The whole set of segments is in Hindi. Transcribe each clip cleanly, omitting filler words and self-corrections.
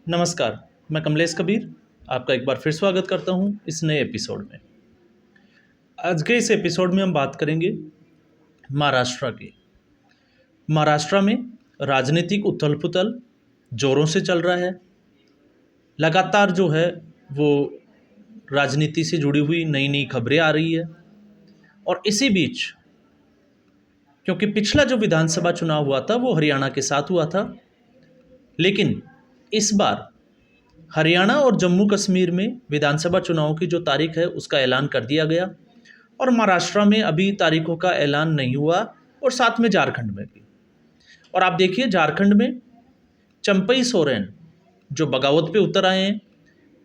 नमस्कार, मैं कमलेश कबीर आपका एक बार फिर स्वागत करता हूं इस नए एपिसोड में। आज के इस एपिसोड में हम बात करेंगे महाराष्ट्र की। महाराष्ट्र में राजनीतिक उथल-पुथल ज़ोरों से चल रहा है। लगातार जो है वो राजनीति से जुड़ी हुई नई-नई खबरें आ रही है और इसी बीच क्योंकि पिछला जो विधानसभा चुनाव हुआ था वो हरियाणा के साथ हुआ था, लेकिन इस बार हरियाणा और जम्मू कश्मीर में विधानसभा चुनाव की जो तारीख है उसका ऐलान कर दिया गया और महाराष्ट्र में अभी तारीखों का ऐलान नहीं हुआ और साथ में झारखंड में भी। और आप देखिए झारखंड में चंपई सोरेन जो बगावत पे उतर आए हैं,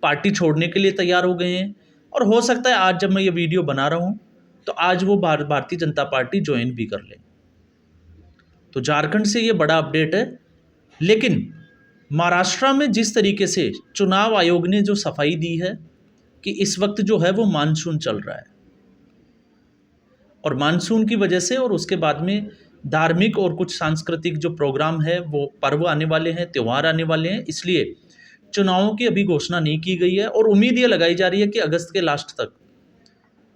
पार्टी छोड़ने के लिए तैयार हो गए हैं और हो सकता है आज जब मैं ये वीडियो बना रहा हूँ तो आज वो भारतीय जनता पार्टी ज्वाइन भी कर लें। तो झारखंड से ये बड़ा अपडेट है। लेकिन महाराष्ट्र में जिस तरीके से चुनाव आयोग ने जो सफाई दी है कि इस वक्त जो है वो मानसून चल रहा है और मानसून की वजह से और उसके बाद में धार्मिक और कुछ सांस्कृतिक जो प्रोग्राम है वो पर्व आने वाले हैं, त्यौहार आने वाले हैं, इसलिए चुनावों की अभी घोषणा नहीं की गई है और उम्मीद ये लगाई जा रही है कि अगस्त के लास्ट तक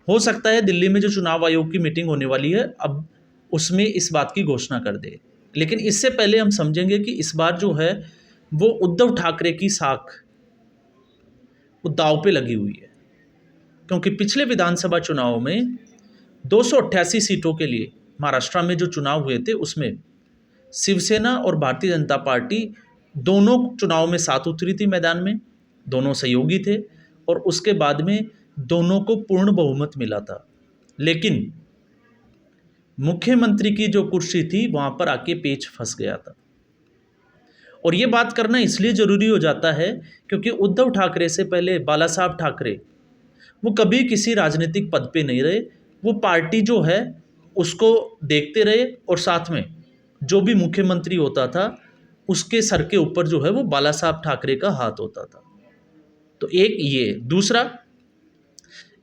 हो सकता है दिल्ली में जो चुनाव आयोग की मीटिंग होने वाली है अब उसमें इस बात की घोषणा कर दे। लेकिन इससे पहले हम समझेंगे कि इस बार जो है वो उद्धव ठाकरे की साख वो दांव पे लगी हुई है, क्योंकि पिछले विधानसभा चुनाव में 288 सीटों के लिए महाराष्ट्र में जो चुनाव हुए थे उसमें शिवसेना और भारतीय जनता पार्टी दोनों चुनाव में साथ उतरी थी मैदान में, दोनों सहयोगी थे और उसके बाद में दोनों को पूर्ण बहुमत मिला था। लेकिन मुख्यमंत्री की जो कुर्सी थी वहां पर आके पेच फंस गया था और ये बात करना इसलिए ज़रूरी हो जाता है क्योंकि उद्धव ठाकरे से पहले बाला साहब ठाकरे वो कभी किसी राजनीतिक पद पे नहीं रहे। वो पार्टी जो है उसको देखते रहे और साथ में जो भी मुख्यमंत्री होता था उसके सर के ऊपर जो है वो बाला साहब ठाकरे का हाथ होता था। तो एक ये, दूसरा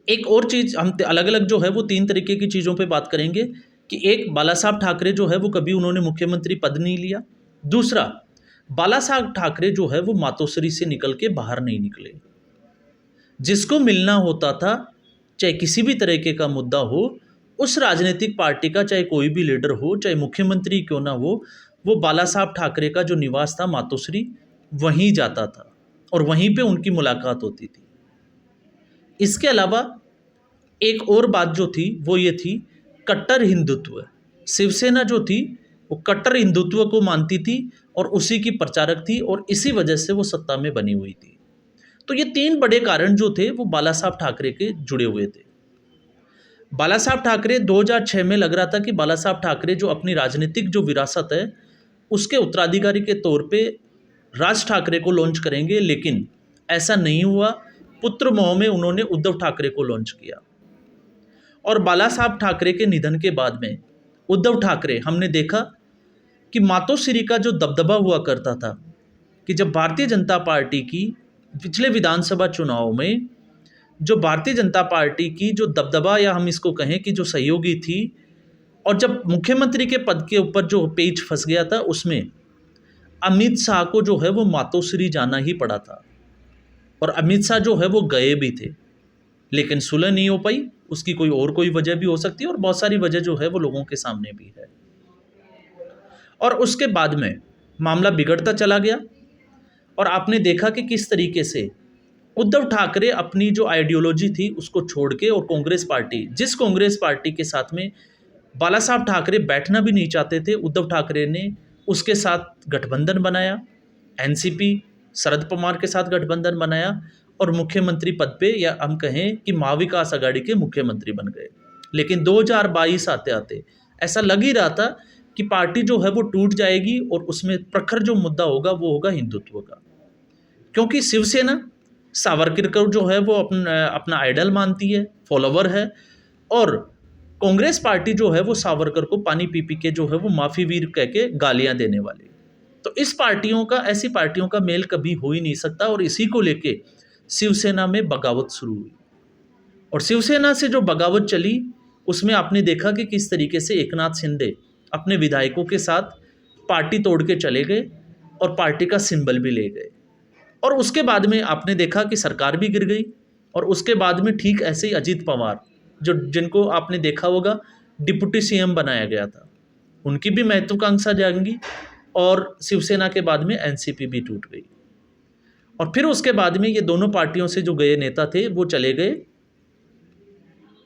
एक और चीज़ हम अलग अलग जो है वो तीन तरीके की चीज़ों पे बात करेंगे कि एक, बाला साहब ठाकरे जो है वो कभी उन्होंने मुख्यमंत्री पद नहीं लिया। दूसरा, बाला साहब ठाकरे जो है वो मातोश्री से निकल के बाहर नहीं निकले। जिसको मिलना होता था चाहे किसी भी तरीके का मुद्दा हो, उस राजनीतिक पार्टी का चाहे कोई भी लीडर हो, चाहे मुख्यमंत्री क्यों ना हो, वो बाला साहब ठाकरे का जो निवास था मातोश्री वहीं जाता था और वहीं पे उनकी मुलाकात होती थी। इसके अलावा एक और बात जो थी वो ये थी कट्टर हिंदुत्व। शिवसेना जो थी वो कट्टर हिंदुत्व को मानती थी और उसी की प्रचारक थी और इसी वजह से वो सत्ता में बनी हुई थी। तो ये तीन बड़े कारण जो थे वो बाला साहब ठाकरे के जुड़े हुए थे। बाला साहब ठाकरे 2006 में लग रहा था कि बाला साहब ठाकरे जो अपनी राजनीतिक जो विरासत है उसके उत्तराधिकारी के तौर पे राज ठाकरे को लॉन्च करेंगे, लेकिन ऐसा नहीं हुआ। पुत्र मोह में उन्होंने उद्धव ठाकरे को लॉन्च किया और बाला साहब ठाकरे के निधन के बाद में उद्धव ठाकरे हमने देखा कि मातोश्री का जो दबदबा हुआ करता था कि जब भारतीय जनता पार्टी की पिछले विधानसभा चुनाव में जो भारतीय जनता पार्टी की जो दबदबा या हम इसको कहें कि जो सहयोगी थी और जब मुख्यमंत्री के पद के ऊपर जो पेच फंस गया था उसमें अमित शाह को जो है वो मातोश्री जाना ही पड़ा था और अमित शाह जो है वो गए भी थे, लेकिन सुलह नहीं हो पाई। उसकी कोई वजह भी हो सकती है और बहुत सारी वजह जो है वो लोगों के सामने भी है। और उसके बाद में मामला बिगड़ता चला गया और आपने देखा कि किस तरीके से उद्धव ठाकरे अपनी जो आइडियोलॉजी थी उसको छोड़ के और कांग्रेस पार्टी, जिस कांग्रेस पार्टी के साथ में बाला साहब ठाकरे बैठना भी नहीं चाहते थे, उद्धव ठाकरे ने उसके साथ गठबंधन बनाया, एनसीपी शरद पवार के साथ गठबंधन बनाया और मुख्यमंत्री पद पे या हम कहें कि महाविकास आघाड़ी के मुख्यमंत्री बन गए। लेकिन 2022 आते आते ऐसा लग ही रहा था कि पार्टी जो है वो टूट जाएगी और उसमें प्रखर जो मुद्दा होगा वो होगा हिंदुत्व का, क्योंकि शिवसेना सावरकर को जो है वो अपना आइडल मानती है, फॉलोवर है, और कांग्रेस पार्टी जो है वो सावरकर को पानी पी पी के जो है वो माफी वीर कह के गालियां देने वाली। तो इस पार्टियों का, ऐसी पार्टियों का मेल कभी हो ही नहीं सकता और इसी को लेके शिवसेना में बगावत शुरू हुई और शिवसेना से जो बगावत चली उसमें आपने देखा कि किस तरीके से एकनाथ शिंदे अपने विधायकों के साथ पार्टी तोड़ के चले गए और पार्टी का सिंबल भी ले गए। और उसके बाद में आपने देखा कि सरकार भी गिर गई, और उसके बाद में ठीक ऐसे ही अजीत पवार, जो जिनको आपने देखा होगा डिप्टी सीएम बनाया गया था, उनकी भी महत्वाकांक्षा जाएंगी, और शिवसेना के बाद में एनसीपी भी टूट गई। और फिर उसके बाद में ये दोनों पार्टियों से जो गए नेता थे वो चले गए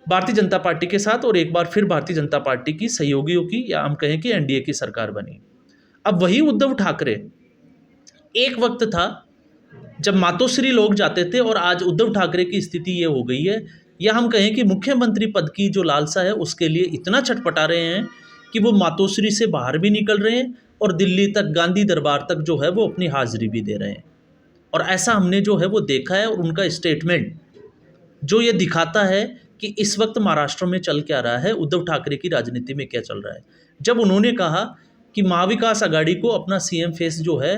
भारतीय जनता पार्टी के साथ, और एक बार फिर भारतीय जनता पार्टी की सहयोगियों की, या हम कहें कि एनडीए की सरकार बनी। अब वही उद्धव ठाकरे, एक वक्त था जब मातोश्री लोग जाते थे, और आज उद्धव ठाकरे की स्थिति ये हो गई है, या हम कहें कि मुख्यमंत्री पद की जो लालसा है उसके लिए इतना छटपटा रहे हैं कि वो मातोश्री से बाहर भी निकल रहे हैं, और दिल्ली तक, गांधी दरबार तक जो है वो अपनी हाजिरी भी दे रहे हैं। और ऐसा हमने जो है वो देखा है, और उनका स्टेटमेंट जो ये दिखाता है कि इस वक्त महाराष्ट्र में चल क्या रहा है, उद्धव ठाकरे की राजनीति में क्या चल रहा है। जब उन्होंने कहा कि महाविकास आघाड़ी को अपना सीएम फेस जो है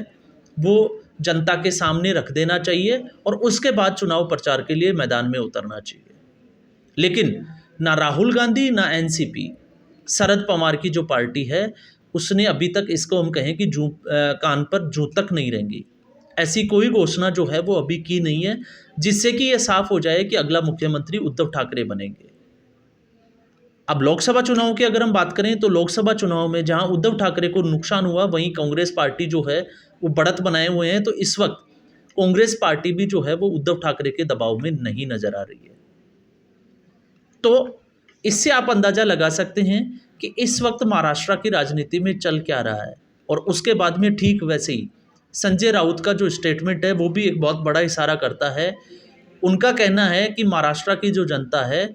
वो जनता के सामने रख देना चाहिए, और उसके बाद चुनाव प्रचार के लिए मैदान में उतरना चाहिए, लेकिन ना राहुल गांधी ना एनसीपी, शरद पवार की जो पार्टी है, उसने अभी तक, इसको हम कहें कि कान पर जूं तक नहीं रेंगी, ऐसी कोई घोषणा जो है वो अभी की नहीं है, जिससे कि ये साफ हो जाए कि अगला मुख्यमंत्री उद्धव ठाकरे बनेंगे। अब लोकसभा चुनाव की अगर हम बात करें, तो लोकसभा चुनाव में जहां उद्धव ठाकरे को नुकसान हुआ, वहीं कांग्रेस पार्टी जो है वो बढ़त बनाए हुए हैं। तो इस वक्त कांग्रेस पार्टी भी जो है वो उद्धव ठाकरे के दबाव में नहीं नजर आ रही है। तो इससे आप अंदाजा लगा सकते हैं कि इस वक्त महाराष्ट्र की राजनीति में चल क्या रहा है। और उसके बाद में ठीक वैसे ही संजय राउत का जो स्टेटमेंट है वो भी एक बहुत बड़ा इशारा करता है। उनका कहना है कि महाराष्ट्र की जो जनता है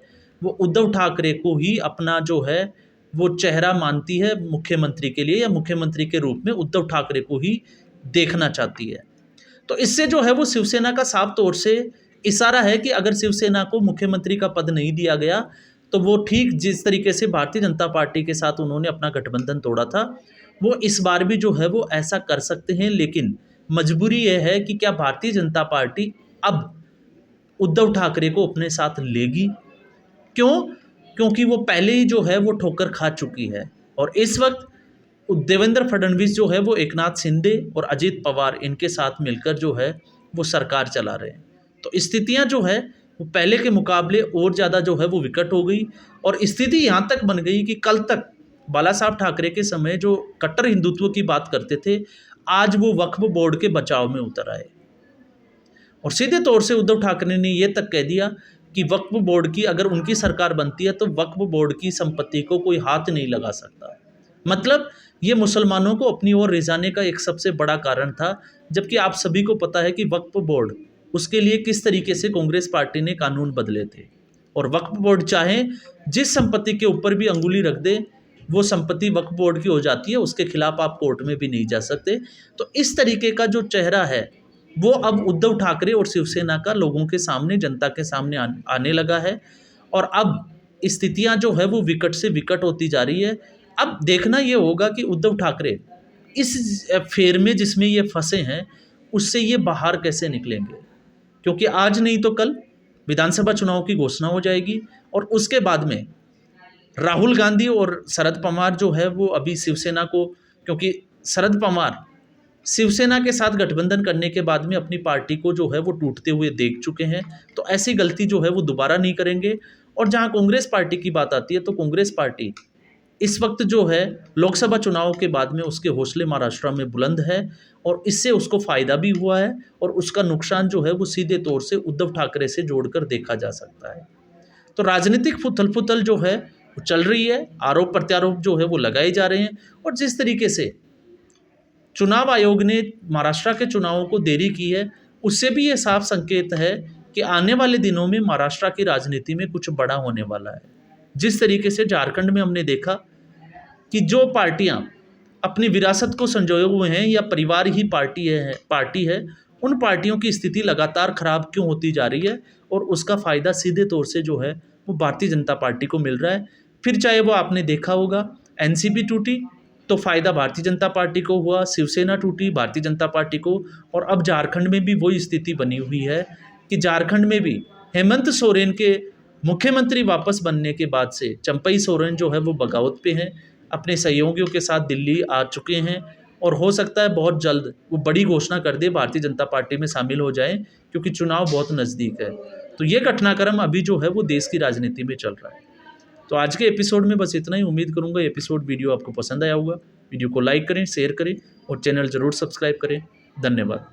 वो उद्धव ठाकरे को ही अपना जो है वो चेहरा मानती है मुख्यमंत्री के लिए, या मुख्यमंत्री के रूप में उद्धव ठाकरे को ही देखना चाहती है। तो इससे जो है वो शिवसेना का साफ तौर से इशारा है कि अगर शिवसेना को मुख्यमंत्री का पद नहीं दिया गया, तो वो ठीक जिस तरीके से भारतीय जनता पार्टी के साथ उन्होंने अपना गठबंधन तोड़ा था, वो इस बार भी जो है वो ऐसा कर सकते हैं। लेकिन मजबूरी यह है कि क्या भारतीय जनता पार्टी अब उद्धव ठाकरे को अपने साथ लेगी? क्यों? क्योंकि वो पहले ही जो है वो ठोकर खा चुकी है, और इस वक्त देवेंद्र फडणवीस जो है वो एकनाथ शिंदे और अजीत पवार इनके साथ मिलकर जो है वो सरकार चला रहे हैं। तो स्थितियां जो है वो पहले के मुकाबले और ज़्यादा जो है वो विकट हो गई, और स्थिति यहाँ तक बन गई कि कल तक बाला साहब ठाकरे के समय जो कट्टर हिंदुत्व की बात करते थे, आज वो वक्फ बोर्ड के बचाव में उतर आए, और सीधे तौर से उद्धव ठाकरे ने ये तक कह दिया कि वक्फ बोर्ड की अगर उनकी सरकार बनती है तो वक्फ बोर्ड की संपत्ति को कोई हाथ नहीं लगा सकता। मतलब ये मुसलमानों को अपनी ओर रिझाने का एक सबसे बड़ा कारण था, जबकि आप सभी को पता है कि वक्फ बोर्ड, उसके लिए किस तरीके से कांग्रेस पार्टी ने कानून बदले थे, और वक्फ बोर्ड चाहे जिस संपत्ति के ऊपर भी अंगुली रख दे वो संपत्ति वक्फ बोर्ड की हो जाती है, उसके खिलाफ आप कोर्ट में भी नहीं जा सकते। तो इस तरीके का जो चेहरा है वो अब उद्धव ठाकरे और शिवसेना का लोगों के सामने, जनता के सामने आने लगा है, और अब स्थितियां जो है वो विकट से विकट होती जा रही है। अब देखना ये होगा कि उद्धव ठाकरे इस फेर में जिसमें ये फंसे हैं उससे ये बाहर कैसे निकलेंगे, क्योंकि आज नहीं तो कल विधानसभा चुनाव की घोषणा हो जाएगी, और उसके बाद में राहुल गांधी और शरद पवार जो है वो अभी शिवसेना को, क्योंकि शरद पवार शिवसेना के साथ गठबंधन करने के बाद में अपनी पार्टी को जो है वो टूटते हुए देख चुके हैं, तो ऐसी गलती जो है वो दोबारा नहीं करेंगे। और जहां कांग्रेस पार्टी की बात आती है, तो कांग्रेस पार्टी इस वक्त जो है लोकसभा चुनाव के बाद में उसके हौसले महाराष्ट्र में बुलंद है, और इससे उसको फ़ायदा भी हुआ है, और उसका नुकसान जो है वो सीधे तौर से उद्धव ठाकरे से जोड़कर देखा जा सकता है। तो राजनीतिक फुथल फुथल जो है वो चल रही है, आरोप प्रत्यारोप जो है वो लगाए जा रहे हैं, और जिस तरीके से चुनाव आयोग ने महाराष्ट्र के चुनावों को देरी की है, उससे भी ये साफ संकेत है कि आने वाले दिनों में महाराष्ट्र की राजनीति में कुछ बड़ा होने वाला है। जिस तरीके से झारखंड में हमने देखा कि जो पार्टियां अपनी विरासत को संजोए हुए हैं, या परिवार ही पार्टी है, उन पार्टियों की स्थिति लगातार खराब क्यों होती जा रही है, और उसका फ़ायदा सीधे तौर से जो है वो भारतीय जनता पार्टी को मिल रहा है। फिर चाहे वो आपने देखा होगा एनसीपी टूटी तो फ़ायदा भारतीय जनता पार्टी को हुआ, शिवसेना टूटी भारतीय जनता पार्टी को, और अब झारखंड में भी वही स्थिति बनी हुई है कि झारखंड में भी हेमंत सोरेन के मुख्यमंत्री वापस बनने के बाद से चंपई सोरेन जो है वो बगावत पे हैं, अपने सहयोगियों के साथ दिल्ली आ चुके हैं, और हो सकता है बहुत जल्द वो बड़ी घोषणा कर दे, भारतीय जनता पार्टी में शामिल हो जाएं, क्योंकि चुनाव बहुत नज़दीक है। तो ये घटनाक्रम अभी जो है वो देश की राजनीति में चल रहा है। तो आज के एपिसोड में बस इतना ही। उम्मीद करूंगा एपिसोड वीडियो आपको पसंद आया होगा। वीडियो को लाइक करें, शेयर करें और चैनल ज़रूर सब्सक्राइब करें। धन्यवाद।